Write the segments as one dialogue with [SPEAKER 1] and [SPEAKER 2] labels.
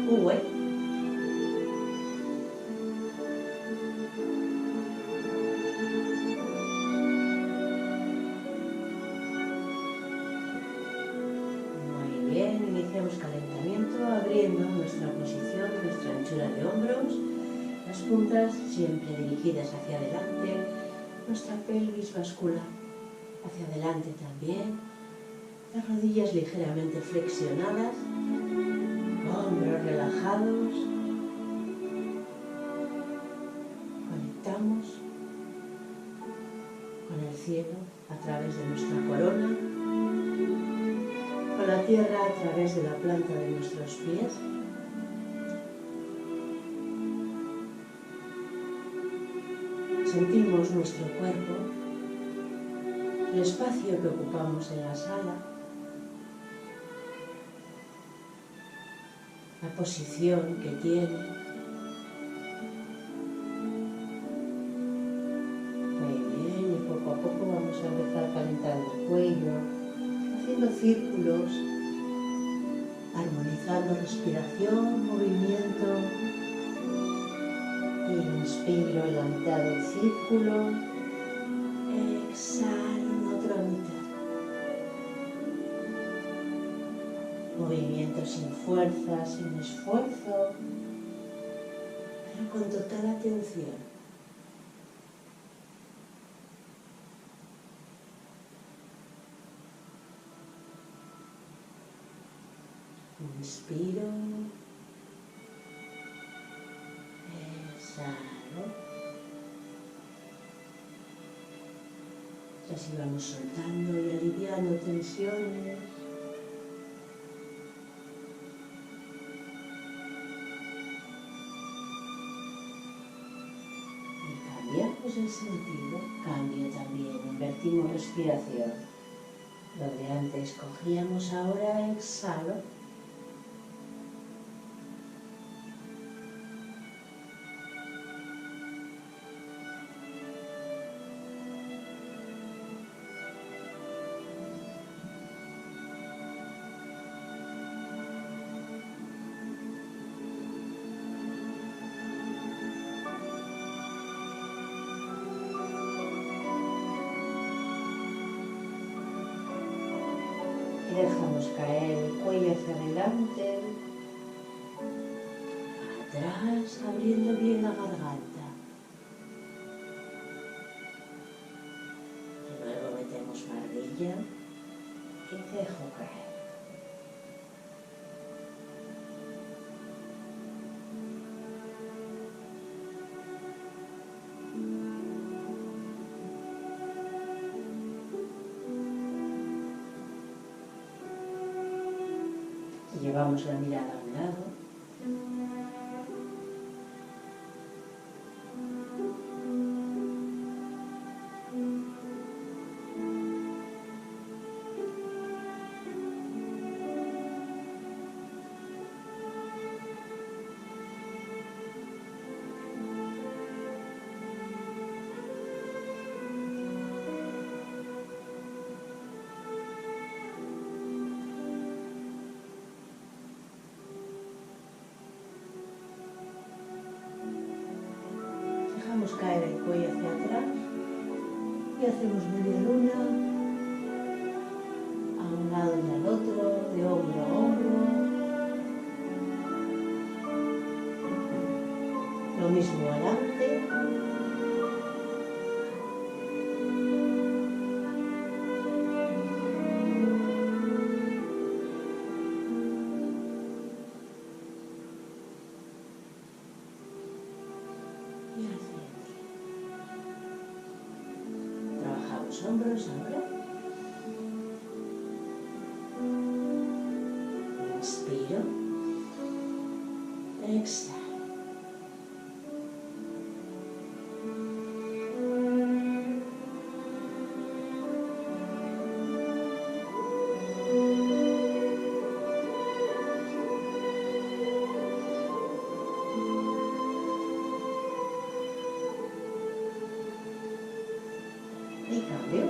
[SPEAKER 1] V. Muy bien, iniciamos calentamiento abriendo nuestra posición, nuestra anchura de hombros, las puntas siempre dirigidas hacia adelante, nuestra pelvis bascula hacia adelante también, las rodillas ligeramente flexionadas, hombros relajados, conectamos con el cielo a través de nuestra corona, con la tierra a través de la planta de nuestros pies. Sentimos nuestro cuerpo, el espacio que ocupamos en la sala, la posición que tiene. Muy bien, y poco a poco vamos a empezar calentando el cuello, haciendo círculos, armonizando respiración, movimiento. Inspiro en la mitad del círculo, exhalo en otra mitad. Movimiento sin fuerza, sin esfuerzo, pero con total atención. Inspiro, exhalo. Y así vamos soltando y aliviando tensiones. Y cambiamos el sentido, cambio también, invertimos respiración. Donde antes cogíamos, ahora exhalo. Y dejamos caer el cuello hacia adelante, atrás, abriendo bien la garganta. Y luego metemos barbilla y dejo caer. Llevamos la mirada a un lado. Dejamos caer el cuello hacia atrás y hacemos media luna a un lado y al otro, de hombro a hombro. Lo mismo adelante. Hombros ahora. Inspiro. Exhalo. Y cambio.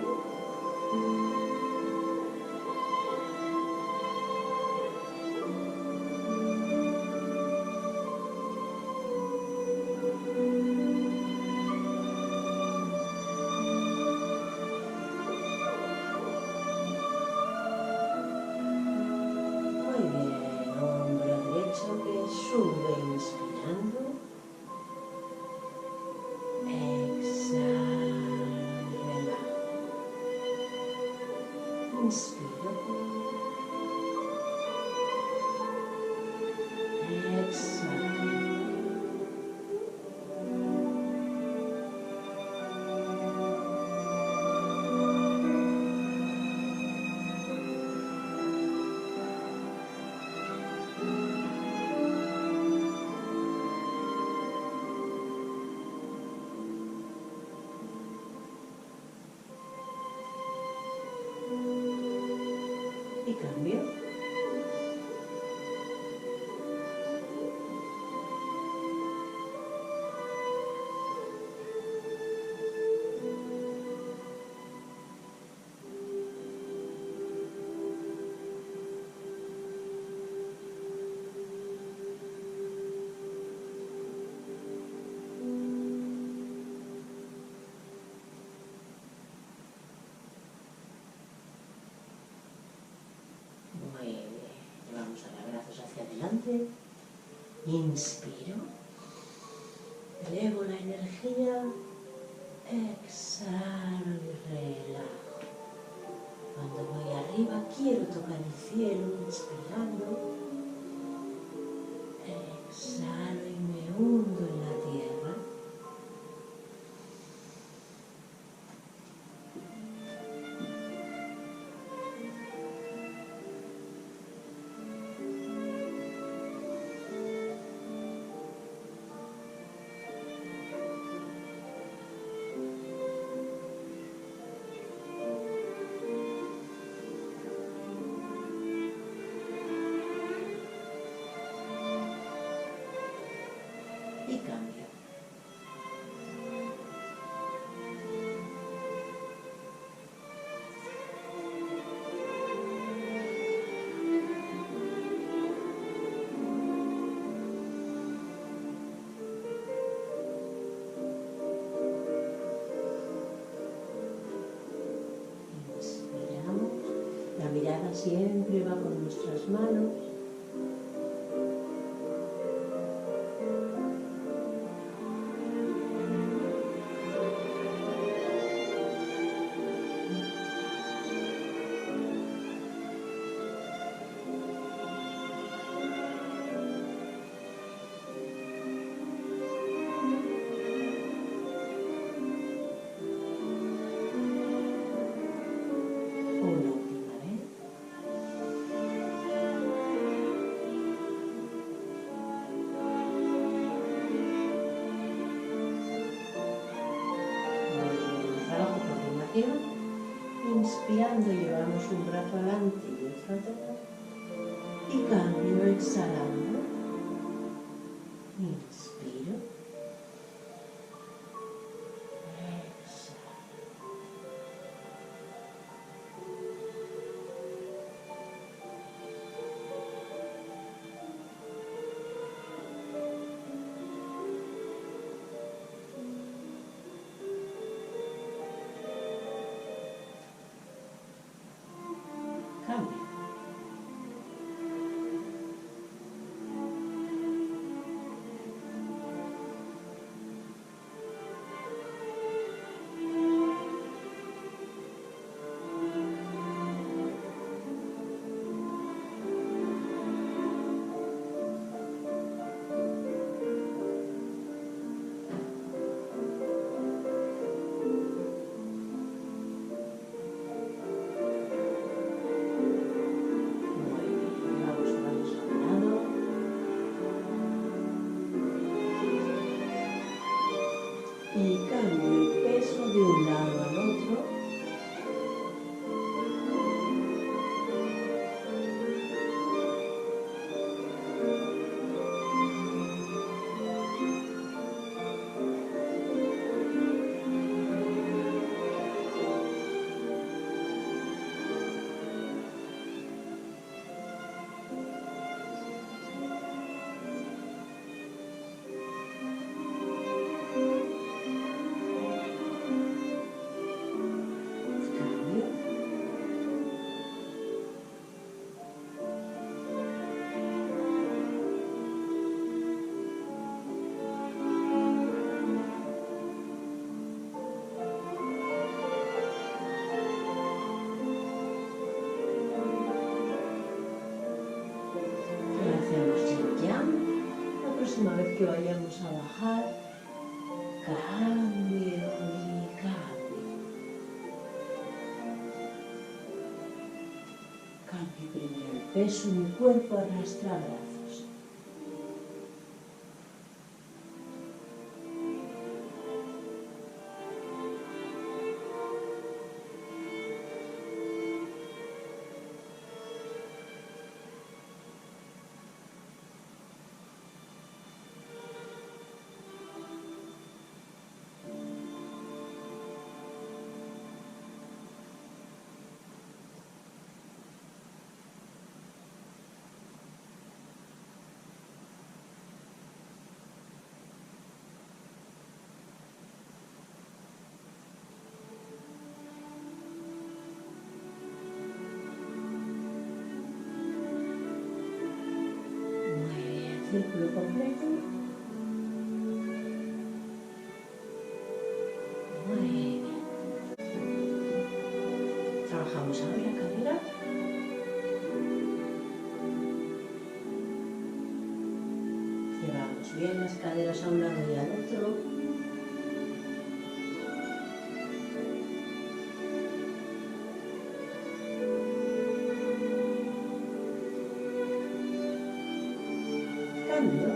[SPEAKER 1] exhala. Y cambio. Muy bien. Llevamos ahora brazos hacia adelante. Inspiro. Elevo la energía. Exhalo y relajo. Cuando voy arriba quiero tocar el cielo, inspirando. Exhalo y me hundo en la tierra. Y cambio. Inspiramos. La mirada siempre va con nuestras manos. Una última vez. Trabajo continuación. Inspirando llevamos un brazo adelante y otro atrás. Y cambio exhalando. Inspiro. Exhalo. Cambio. próxima vez que vayamos a bajar, cambio y cambio. Cambio primero el peso, mi cuerpo arrastra brazos. Círculo completo. Muy bien. Trabajamos ahora cadera. Llevamos bien las caderas a un lado y al otro. Cambio.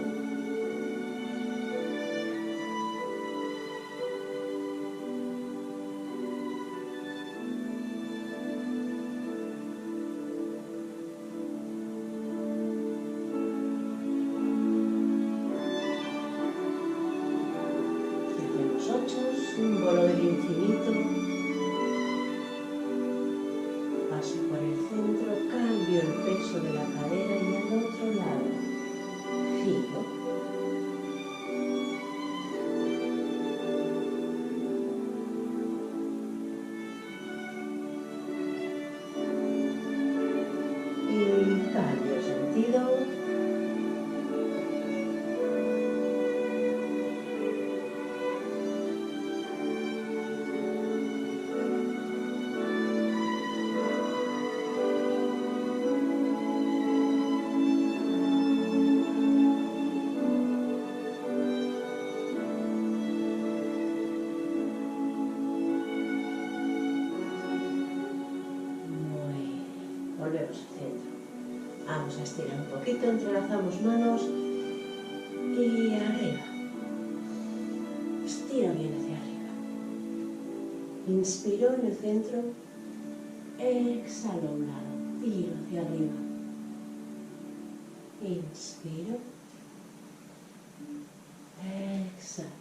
[SPEAKER 1] Hacemos 8, símbolo del infinito. Paso por el centro, cambio el peso de la cadera y al otro lado. Giro. Y cambio sentido. Volvemos al centro. Vamos a estirar un poquito, entrelazamos manos y arriba. Estira bien hacia arriba. Inspiro en el centro, exhalo a un lado, tiro hacia arriba. Inspiro, exhalo.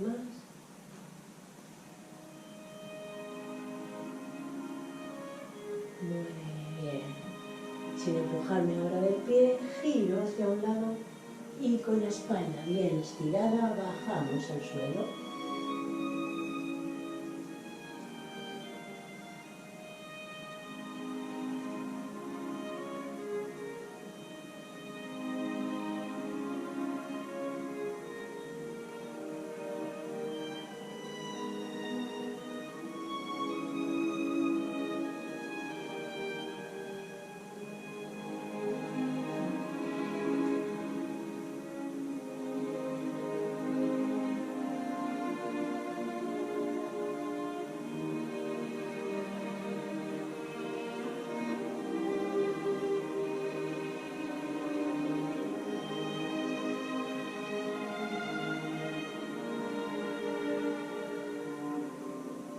[SPEAKER 1] Más. Muy bien. Sin empujarme ahora del pie, giro hacia un lado y con la espalda bien estirada bajamos al suelo.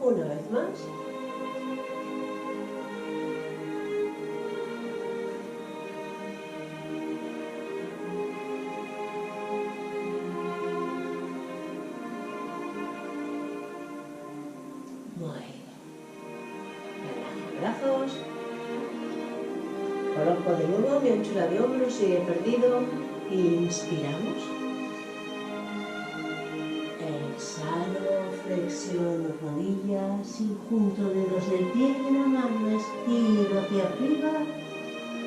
[SPEAKER 1] Una vez más. Muy bien. Relajo brazos. Coloco de nuevo mi anchura de hombros, si he perdido. Inspiramos. Exhalo, flexiono rodillas y junto dedos del pie y la mano estiro hacia arriba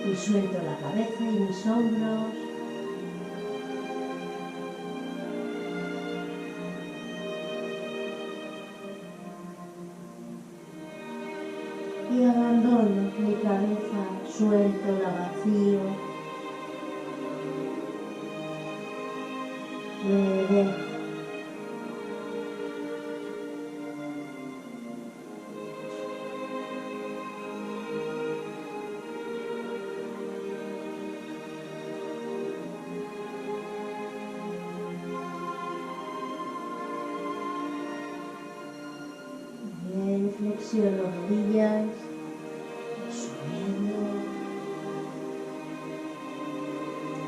[SPEAKER 1] y suelto la cabeza y mis hombros. Flexiono mi cabeza, suelto la vacío. Me dejo. Bien, flexiono rodillas, subiendo.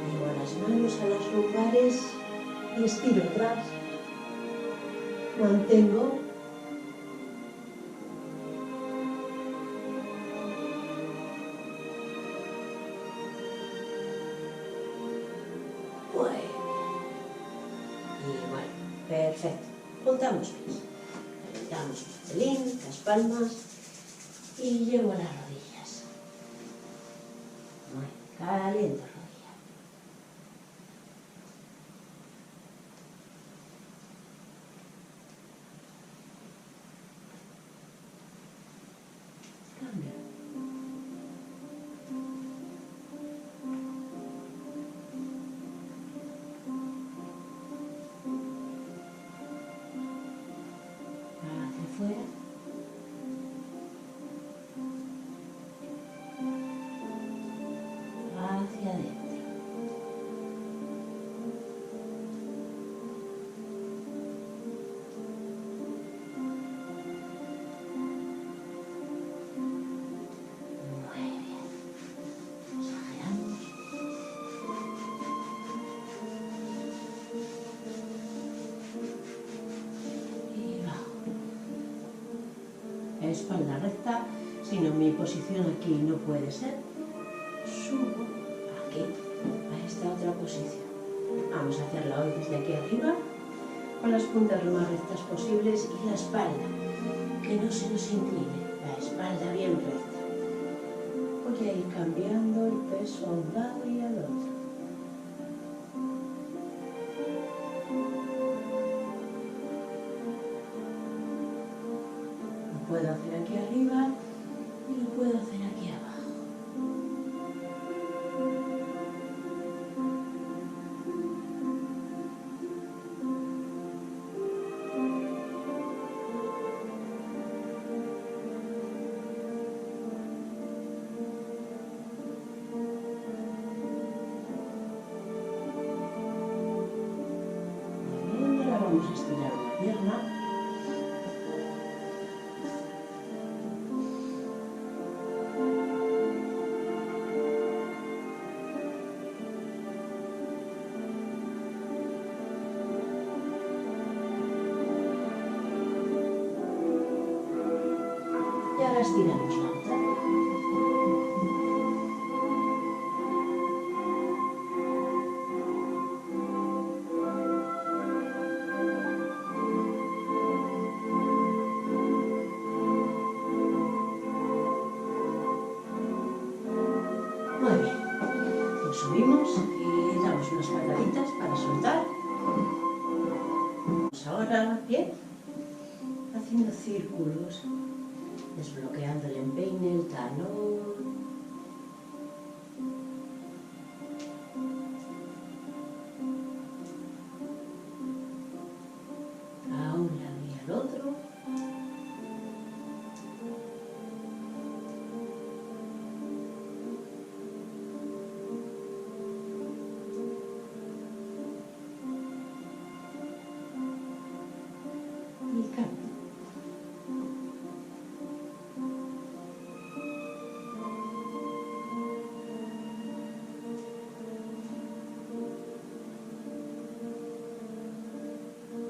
[SPEAKER 1] Llevo las manos a las lumbares y estiro atrás. Mantengo. Muy bien. Y bueno, perfecto. Juntamos pies. Calentamos un pelín, las palmas y llevo las rodillas. Muy bien. Caliento rodillas. Cambio. Hacia afuera. Hacia adentro. Muy bien. Exageramos. Y bajo. Espalda recta. Si no, mi posición aquí no puede ser. Subo aquí, a esta otra posición. Vamos a hacerla hoy desde aquí arriba, con las puntas lo más rectas posibles y la espalda, que no se nos incline, la espalda bien recta. Voy a ir cambiando el peso a un lado y al otro. Lo puedo hacer aquí arriba y lo puedo hacer aquí abajo. Muy bien, ahora vamos a estirar una pierna. Y ahora estiramos la otra. Muy bien. Nos subimos y damos unas pataditas para soltar. Vamos ahora, bien, haciendo círculos, desbloqueando el empeine, el talón. A un lado y al otro. Y cambio.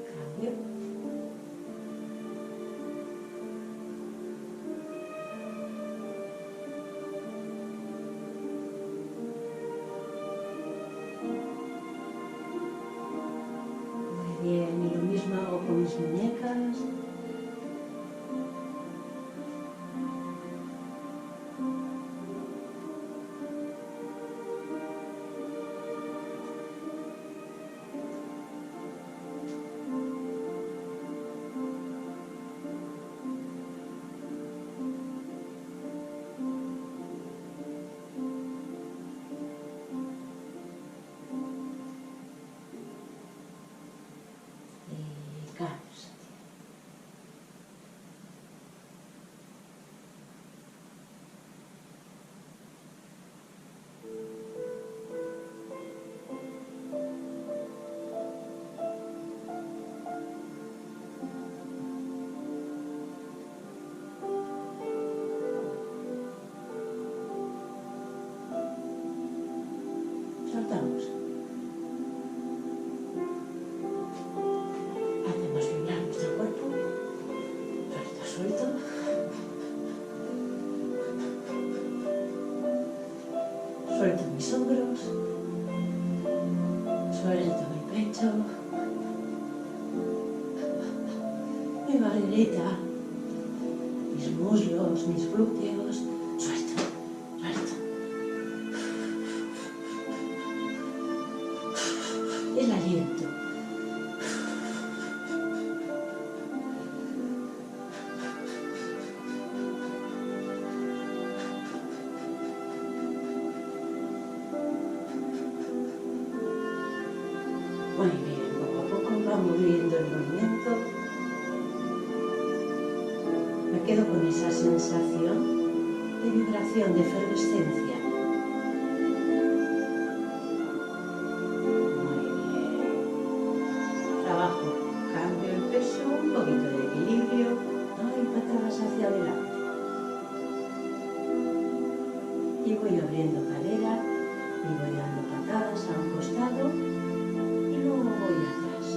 [SPEAKER 1] Cambio. Muy bien, y lo mismo hago con mis muñecas. mi barriguita, mis muslos, mis glúteos. Suelto, suelto. El aliento. Muy bien, poco a poco vamos viendo el movimiento. Me quedo con esa sensación de vibración, de efervescencia. Muy bien. Trabajo, cambio el peso, un poquito de equilibrio, doy patadas hacia adelante. Y voy abriendo cadera y voy dando patadas a un costado y luego voy atrás.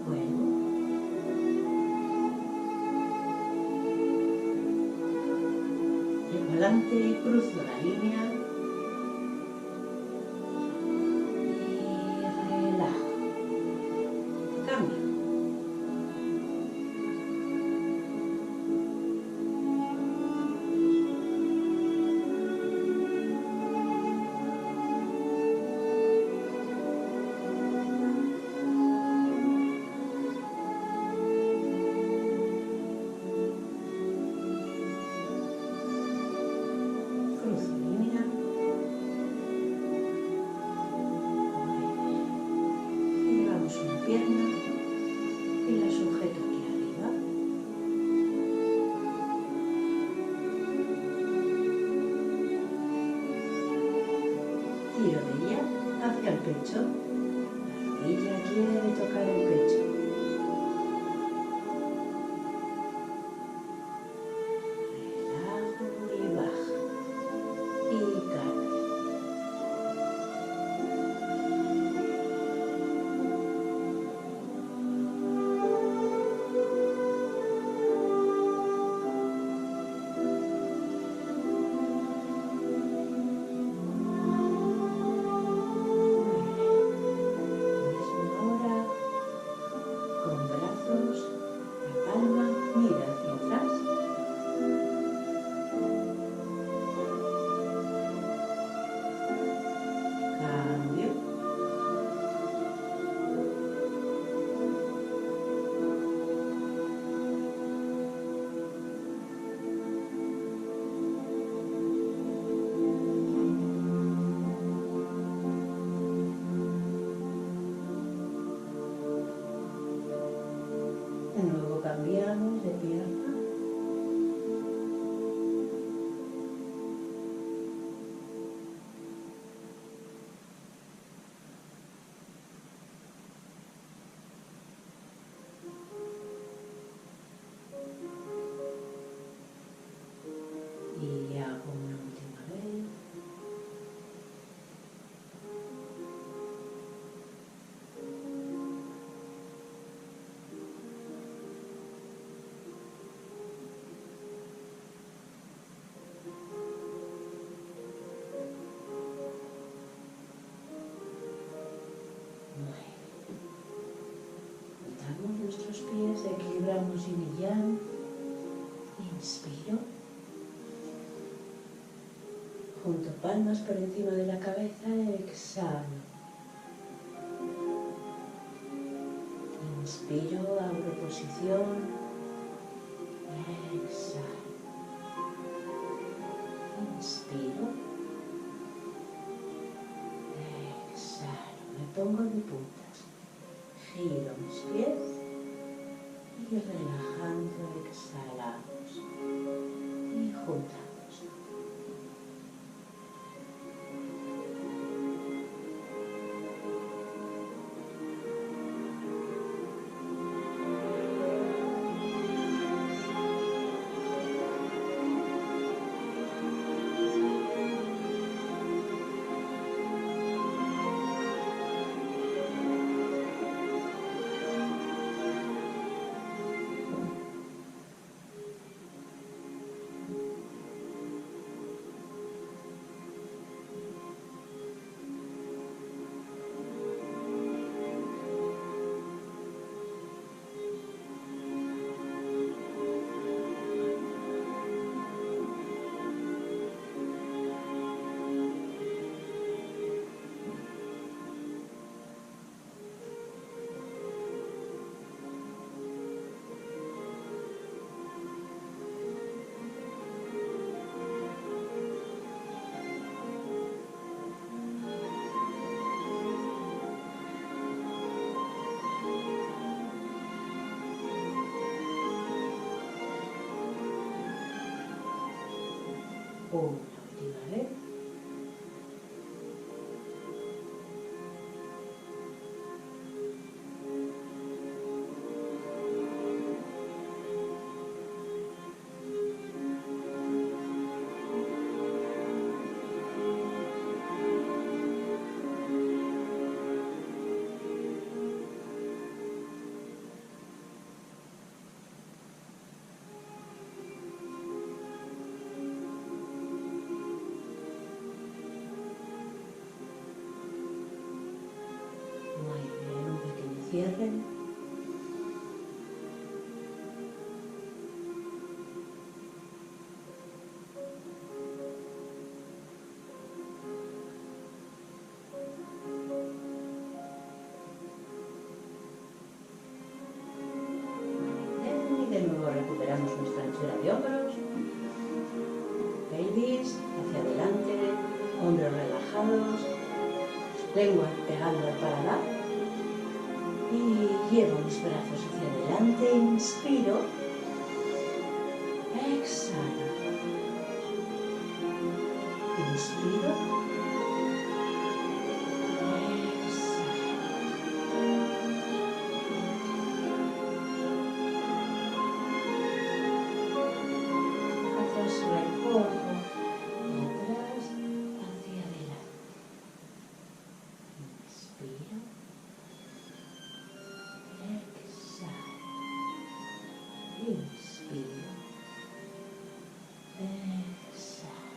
[SPEAKER 1] Bueno. Llevo adelante y cruzo la línea. Y relajo. Cambio. Cruzo línea. Y llevamos una pierna y la sujeto aquí arriba. Tiro de ella hacia el pecho. La rodilla quiere tocar el pecho. Relajo y baja. Y cambio. Ahora, con brazos, la palma mira hacia atrás. Cambio. De nuevo cambiamos de pierna. Y hago una última vez. Juntamos nuestros pies, equilibramos yin y yang. Inspiro. Junto palmas por encima de la cabeza, exhalo. Inspiro, abro posición. Exhalo. Inspiro. Exhalo. Me pongo de puntas. Giro mis pies y relajando exhalamos y juntamos. Una última vez. Muy bien, un pequeño cierre. Y de nuevo recuperamos nuestra anchura de hombros, pelvis hacia adelante, hombros relajados, lengua pegando al paladar. Y llevo mis brazos hacia adelante, inspiro, exhalo, inspiro, atrás recojo y atrás hacia adelante, inspiro, exhalo, inspiro, exhalo,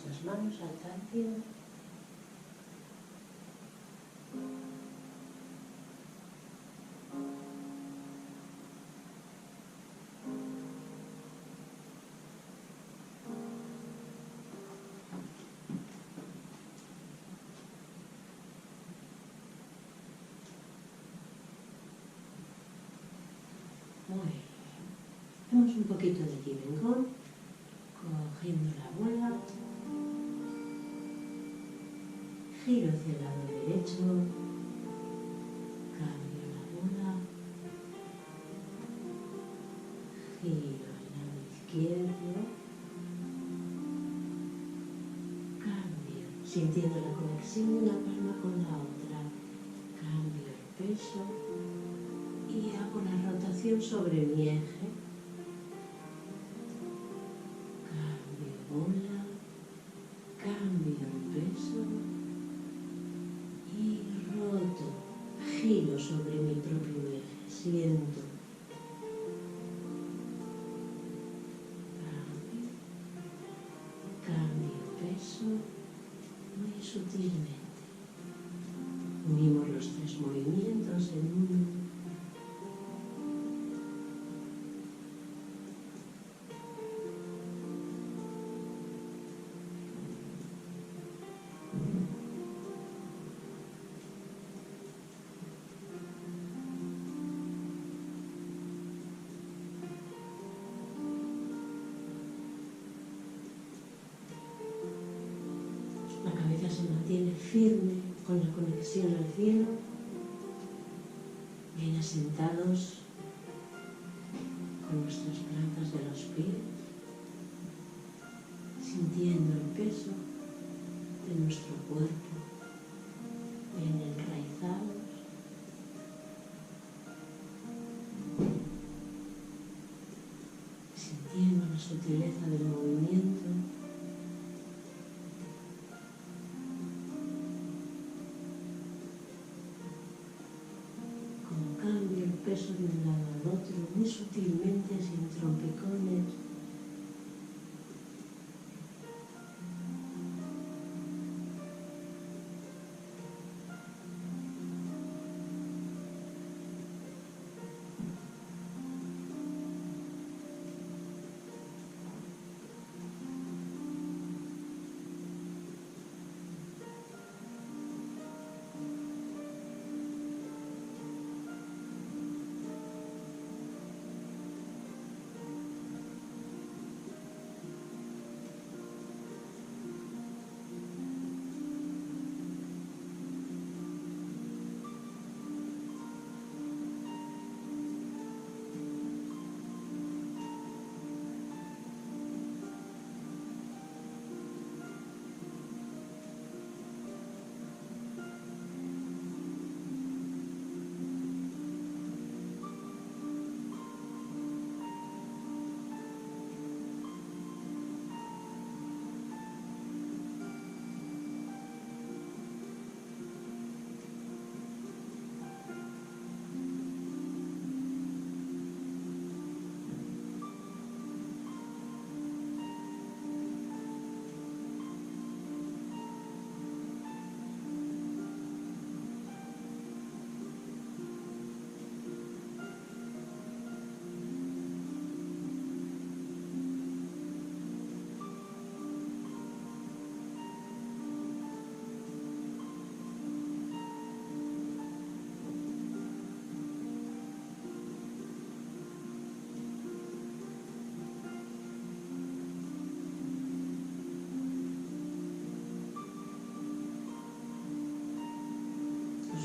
[SPEAKER 1] nuestras manos al cielo. Muy bien. Hacemos un poquito de Qigong, cogiendo la bola, giro hacia el lado derecho, cambio la bola, giro al lado izquierdo, cambio, sintiendo la conexión de una palma con la otra, cambio el peso y hago la rotación sobre mi eje. Cambio bola, cambio el peso y roto, giro sobre mi propio eje, siento. Cambio peso muy sutilmente. Unimos los tres movimientos en uno. La cabeza se mantiene firme con la conexión al cielo, bien asentados con nuestras plantas de los pies, sintiendo el peso de nuestro cuerpo, bien enraizados. Sintiendo la sutileza del movimiento. Cambio el peso de un lado al otro muy sutilmente, sin trompicones.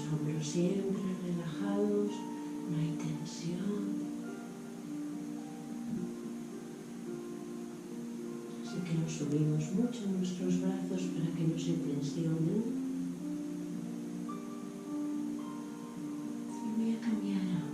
[SPEAKER 1] Hombros siempre relajados, no hay tensión. Así que nos subimos mucho nuestros brazos para que no se tensionen. Y voy a cambiar ahora.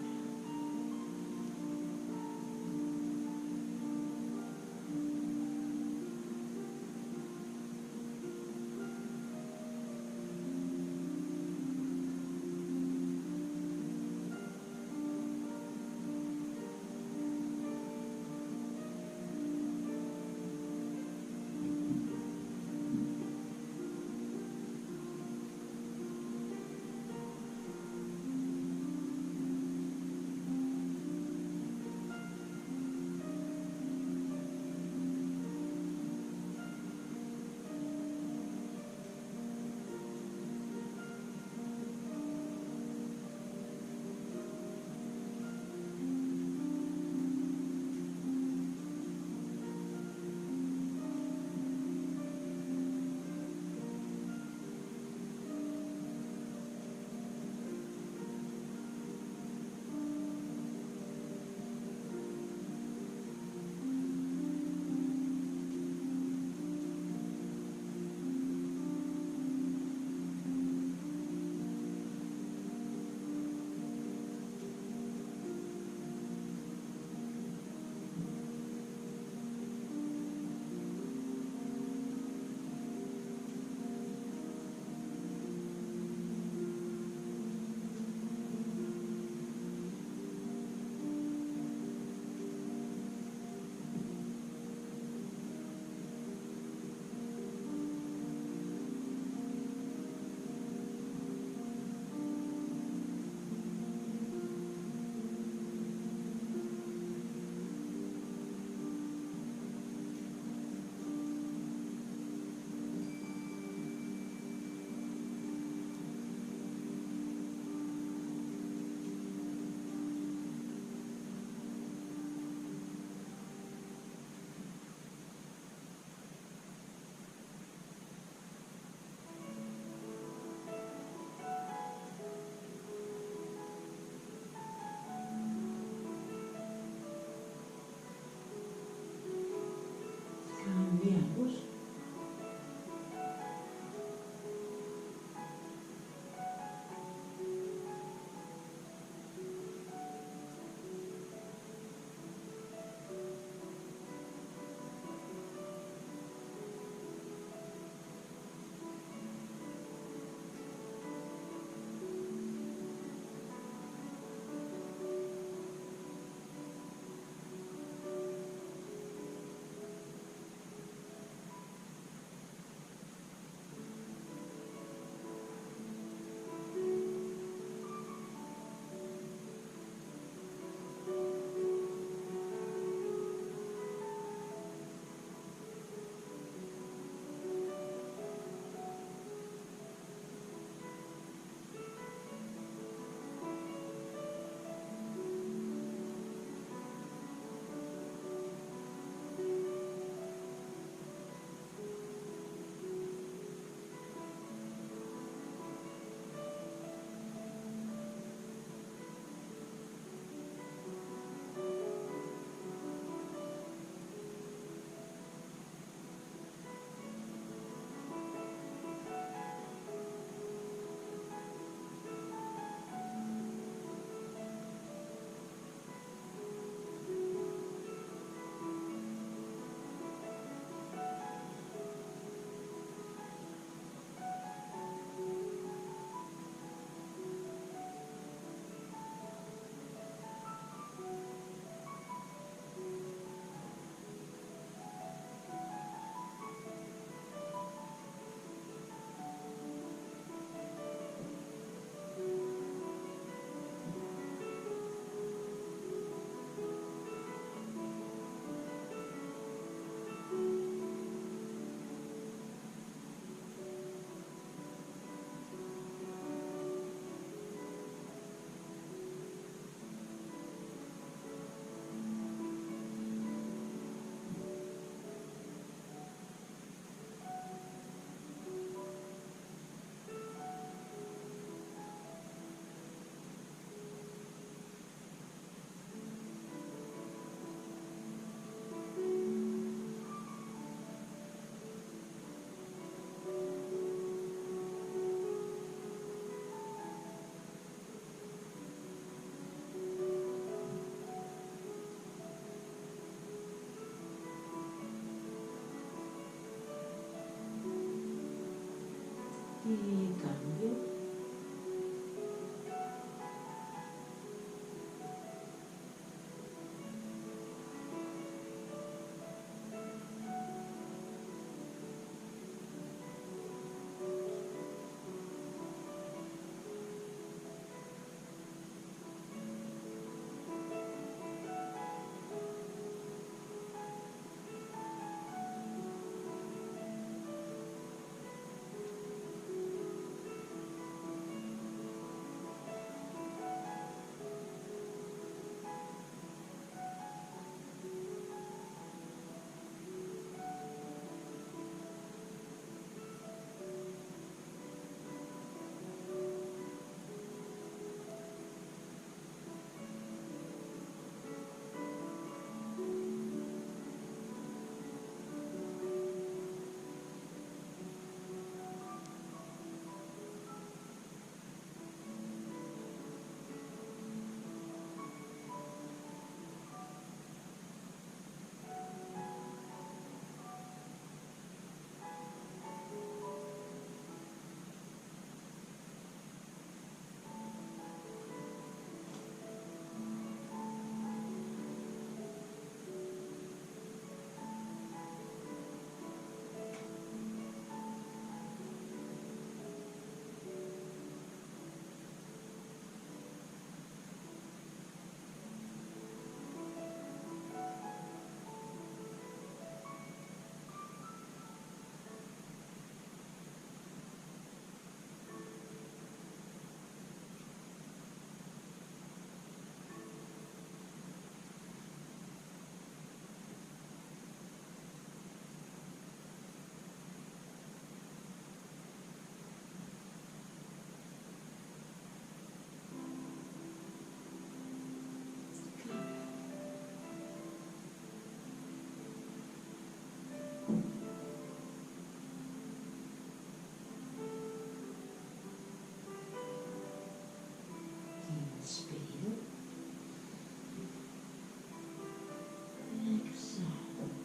[SPEAKER 1] Y cambio. Inspiro. Exhalo.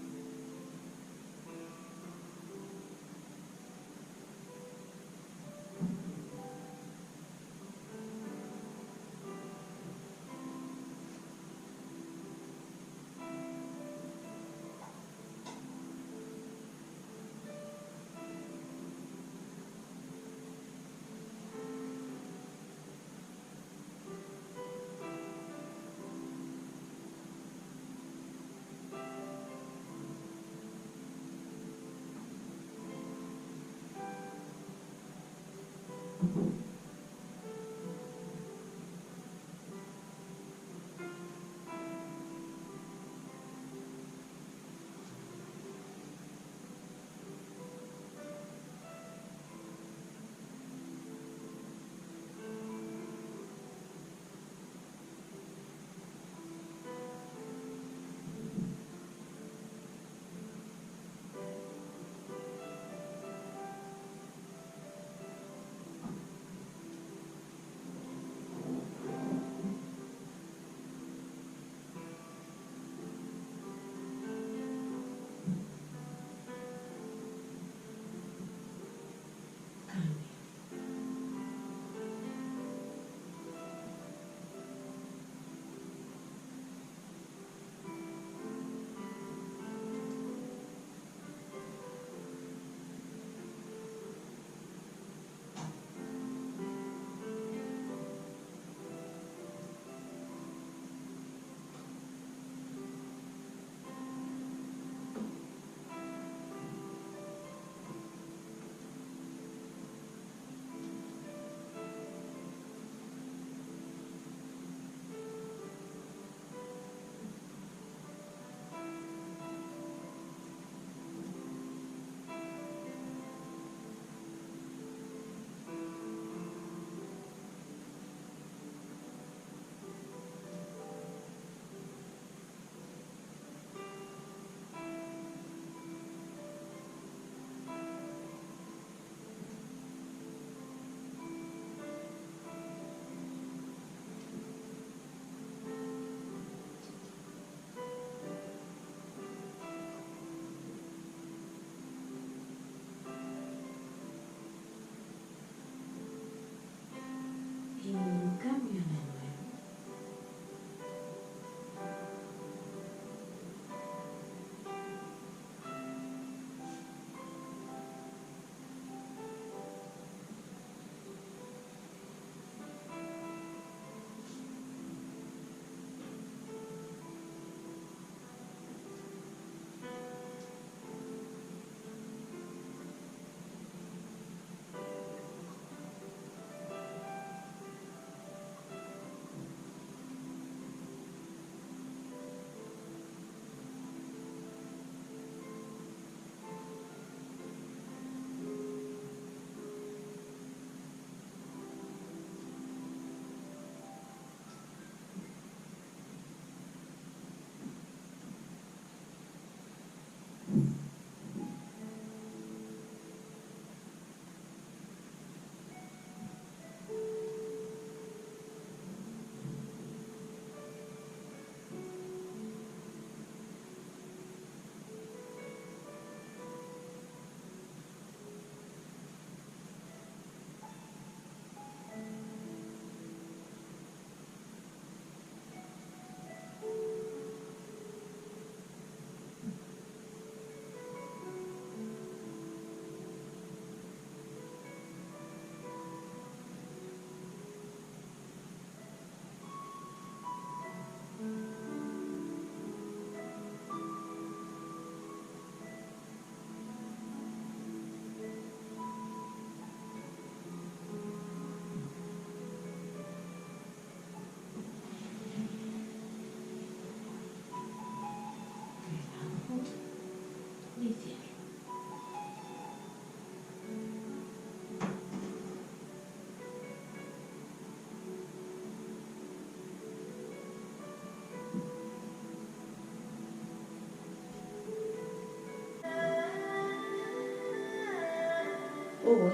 [SPEAKER 1] Uy.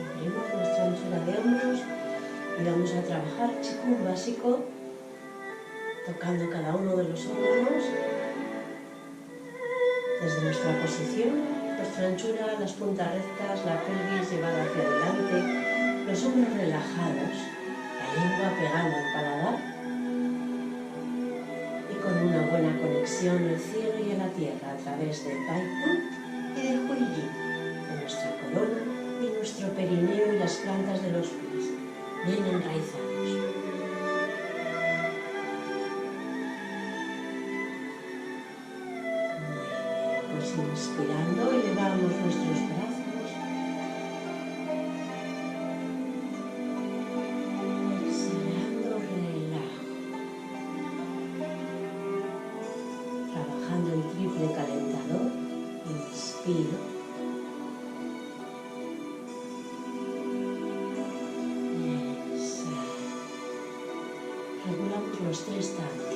[SPEAKER 1] Abrimos nuestra anchura de hombros y vamos a trabajar Qigong básico, tocando cada uno de los órganos desde nuestra posición, nuestra anchura, las puntas rectas, la pelvis llevada hacia adelante, los hombros relajados, la lengua pegada al paladar y con una buena conexión el cielo y la tierra a través del Tai Kun y de Huiyin, de nuestra corona y nuestro perineo y las plantas de los pies, bien enraizados. Inspirando, elevamos nuestros brazos. Exhalando, relajo. Trabajando el triple calentador. Inspiro. Exhalo. Regulamos los 3 tantos.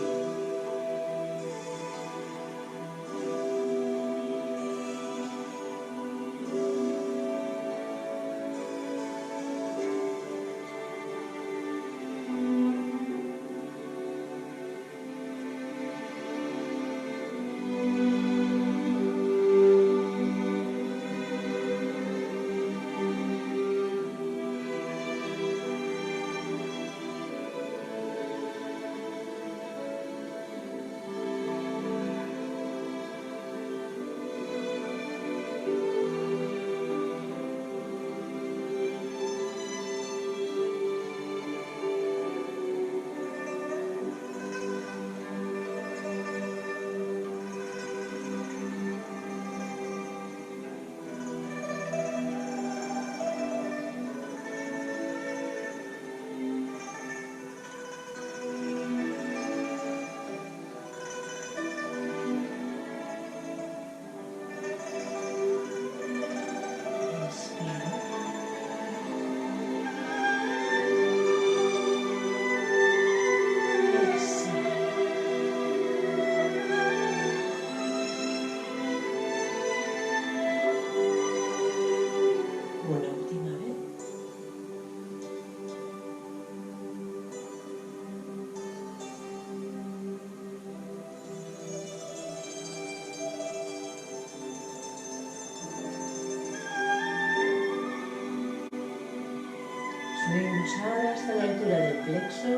[SPEAKER 1] Subimos ahora hasta la altura del plexo,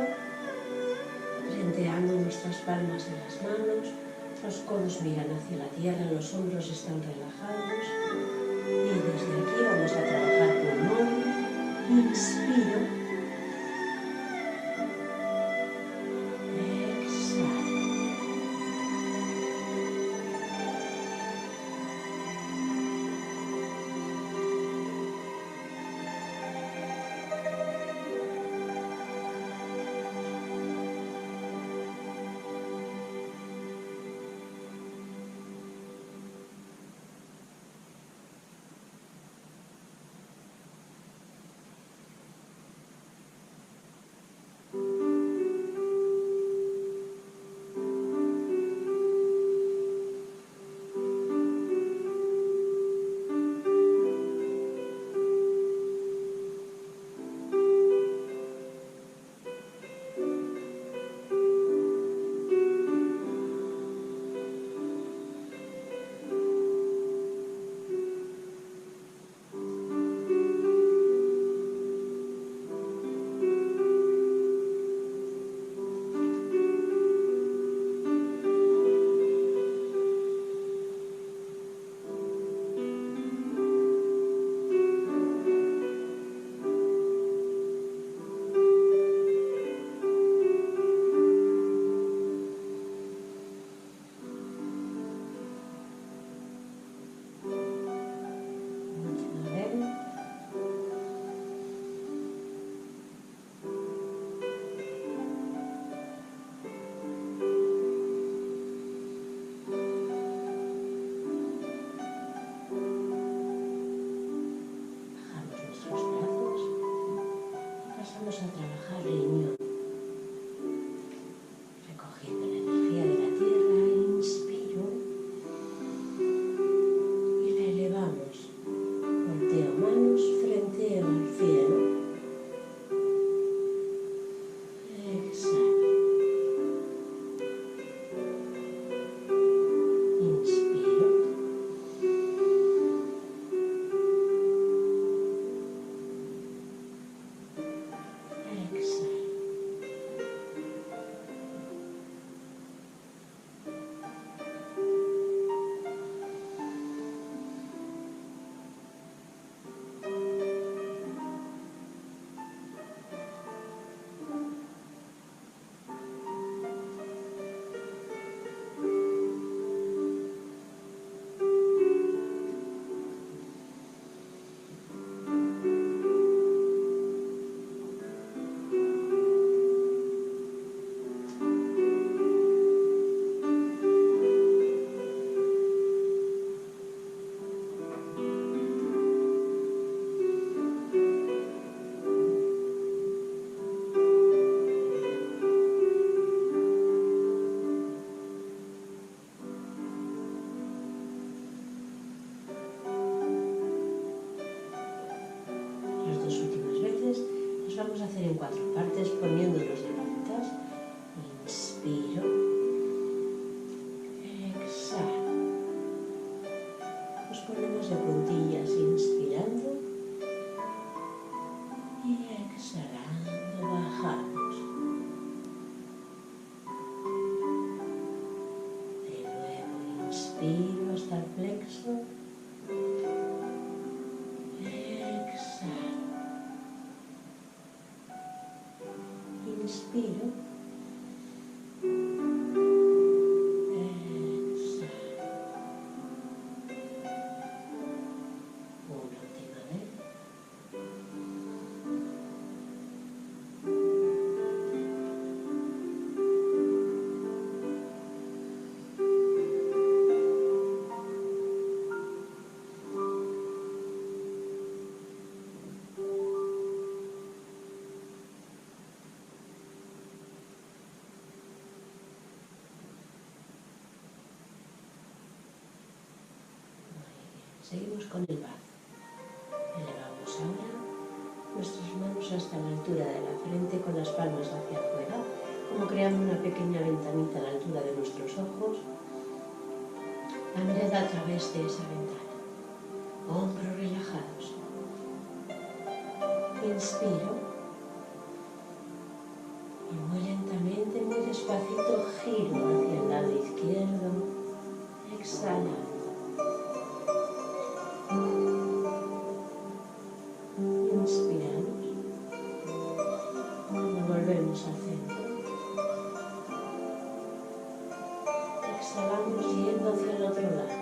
[SPEAKER 1] frenteando nuestras palmas en las manos, los codos miran hacia la tierra, los hombros están relajados y desde aquí vamos a trabajar pulmón. Inspiro. Inspiro hasta el plexo. Exhalo. Inspiro. Seguimos con el bazo. Elevamos ahora nuestras manos hasta la altura de la frente con las palmas hacia afuera, como creando una pequeña ventanita a la altura de nuestros ojos. La mirada a través de esa ventana. Hombros relajados. Inspiro. Y muy lentamente, muy despacito, giro hacia el lado izquierdo. Exhalando. Inspiramos y volvemos al centro. Exhalamos yendo hacia el otro lado.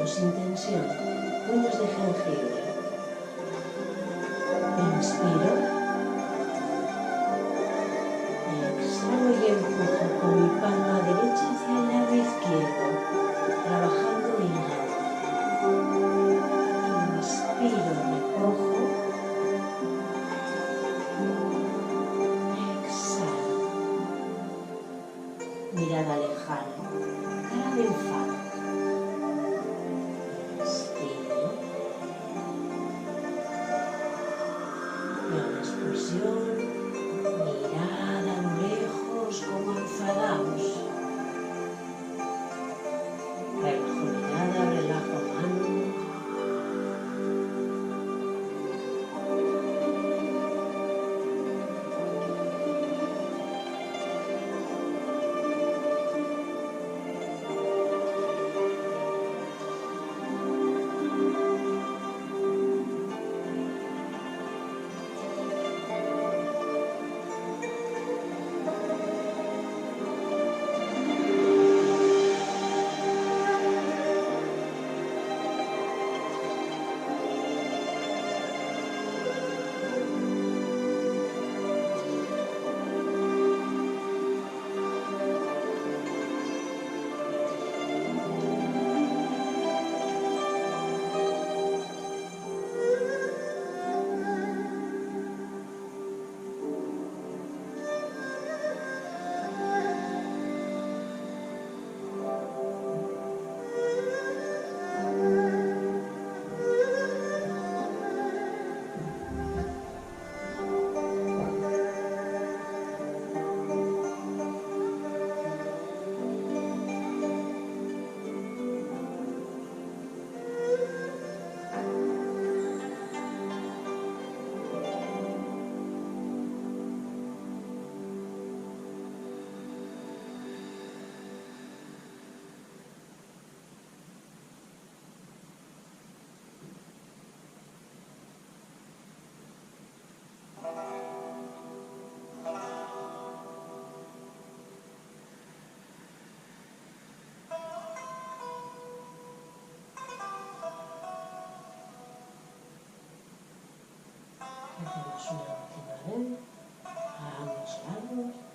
[SPEAKER 1] Sin tensión, puños de jengibre. Inspiro. Exhalo y empujo con mi palma derecha hacia el lado izquierdo, trabajando hígado. Inspiro, recojo. Exhalo. Mirada lejana, cara de enfado. Mirada a lo lejos como enfadados. Relajo mirada, relajo mano. a ambos lados.